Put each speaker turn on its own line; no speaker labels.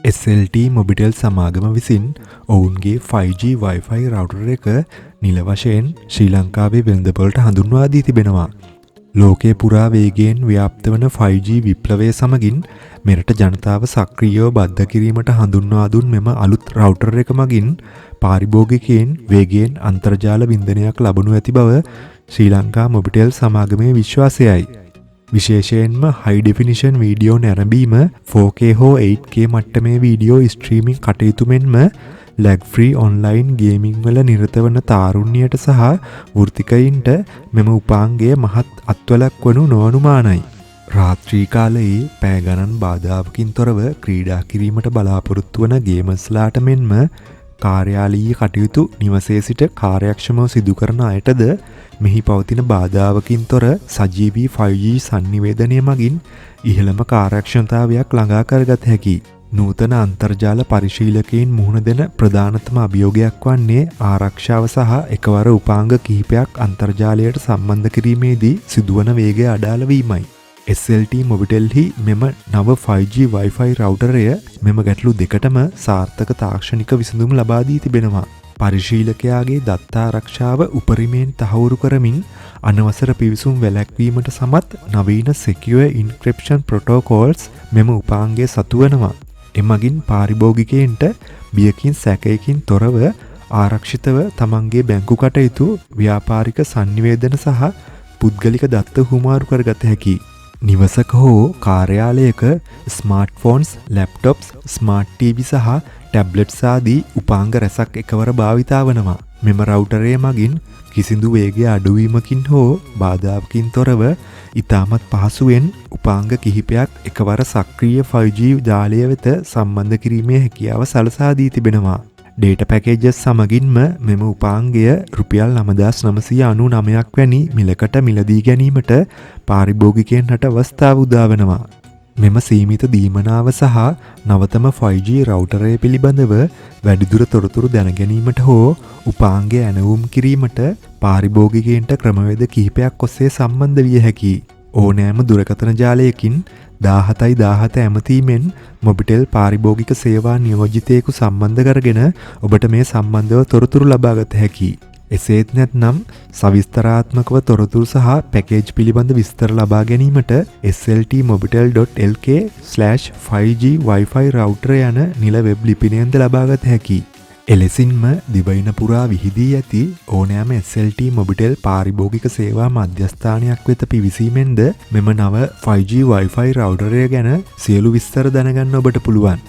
SLT Mobitel සමාගම විසින් ඔවුන්ගේ 5G Wi-Fi router එක නිල වශයෙන් ශ්‍රී ලංකාවේ වෙළඳපොළට හඳුන්වා දී තිබෙනවා. ලෝකයේ පුරා වේගයෙන් ව්‍යාප්ත වන 5G විප්ලවය සමගින් මෙරට ජනතාව සක්‍රියව බද්ධ කිරීමට හඳුන්වා දුන් මෙම අලුත් රවුටර් එක මගින් පාරිභෝගිකයන් වේගයෙන් අන්තර්ජාල වින්දනයක් ලබනු ඇති බව ශ්‍රී ලංකා මොබිටෙල් සමාගමේ විශ්වාසයයි. විශේෂයෙන්ම high definition වීඩියෝ නැරඹීම 4K හෝ 8K මට්ටමේ වීඩියෝ ස්ට්‍රීමින් කටයුතු මෙන්ම lag free online gaming වල නිරත වන තාරුණ්‍යයට සහ වෘත්තිකයින්ට මෙම උපාංගය මහත් අත්වලක් වනු නොඅනුමානයි. රාත්‍රී කාලයේ පැය ගණන් බාධාවකින් තොරව ක්‍රීඩා කිරීමට බලාපොරොත්තු වන ගේමර්ස්ලාට මෙන්ම කාර්යාලීය කටයුතු නිවසේ සිට කාර්යක්ෂමව සිදු කරන අයටද මෙහි පවතින බාධාවකින් තොර සජීවී 5G සංනිවේදනය මගින් ඉහළම කාර්යක්ෂමතාවයක් ළඟා කරගත හැකි. නූතන අන්තර්ජාල පරිශීලකයින් මුහුණ දෙන ප්‍රධානතම අභියෝගයක් වන්නේ ආරක්ෂාව සහ එකවර උපාංග කිහිපයක් අන්තර්ජාලයට සම්බන්ධ කිරීමේදී සිදුවන වේගය අඩාල වීමයි. SLT මොබිටෙල්හි මෙම නව 5G Wi-Fi රවුටරය මෙම ගැටලු දෙකටම සාර්ථක තාක්ෂණික විසඳුම් ලබා දී තිබෙනවා. පරිශීලකයාගේ දත්ත ආරක්ෂාව උපරිමයෙන් තහවුරු කරමින් අනවසර පිවිසුම් වැළැක්වීමට සමත් නවීන secure encryption protocols මෙම උපාංගය සතු වනවා. එමගින් පාරිභෝගිකයන්ට බියකින් සැකයකින් තොරව ආරක්ෂිතව තමන්ගේ බැංකු කටයුතු ව්‍යාපාරික සංනිවේදන සහ පුද්ගලික දත්ත හුමාරු කරගත හැකි. නිවසක හෝ කාර්යාලයක ස්මාර්ට්ෆෝන්ස්, ලැප්ටොප්ස්, ස්මාර්ට් TV සහ ටැබ්ලට්ස් ආදී උපාංග රැසක් එකවර භාවිතා වනවා. මෙම රවුටරය මගින් කිසිදු වේගය අඩුවීමකින් හෝ බාධාවකින් තොරව ඉතාමත් පහසුවෙන් උපාංග කිහිපයක් එකවර සක්‍රීය 5G ජාලය වෙත සම්බන්ධ කිරීමේ හැකියාව සලසා දී තිබෙනවා. ඩේටා පැකේජස් සමගින්ම මෙම උපාංගය රුපියල් 9999ක් වැනි මිලකට මිලදී ගැනීමට පාරිභෝගිකයන්ට අවස්ථාව උදා වෙනවා. මෙම සීමිත දීමනාව සහ නවතම 5G රවුටරය පිළිබඳව වැඩිදුර තොරතුරු දැනගැනීමට හෝ උපාංගය ඇනවුම් කිරීමට පාරිභෝගිකයන්ට ක්‍රමවේද කිහිපයක් ඔස්සේ සම්බන්ධ විය හැකියි. ඕනෑම දුරකථන ජාලයකින් 1717 ඇමතීමෙන් මොබිටෙල් පාරිභෝගික සේවා නියෝජිතයෙකු සම්බන්ධ කරගෙන ඔබට මේ සම්බන්ධව තොරතුරු ලබාගත හැකියි. එසේත් නැත්නම් සවිස්තරාත්මකව තොරතුරු සහ පැකේජ් පිළිබඳ විස්තර ලබා ගැනීමට sltmobitel.lk/5G Wi-Fi router යන නිල වෙබ් ලිපිනයෙන්ද ලබාගත හැකියි. එලෙසින්ම දිවයින පුරා විහිදී ඇති ඕනෑම SLT මොබිටෙල් පාරිභෝගික සේවා මධ්‍යස්ථානයක් වෙත පිවිසීමෙන්ද මෙම නව 5G Wi-Fi රවුටරය ගැන සියලු විස්තර දැනගන්න ඔබට පුළුවන්.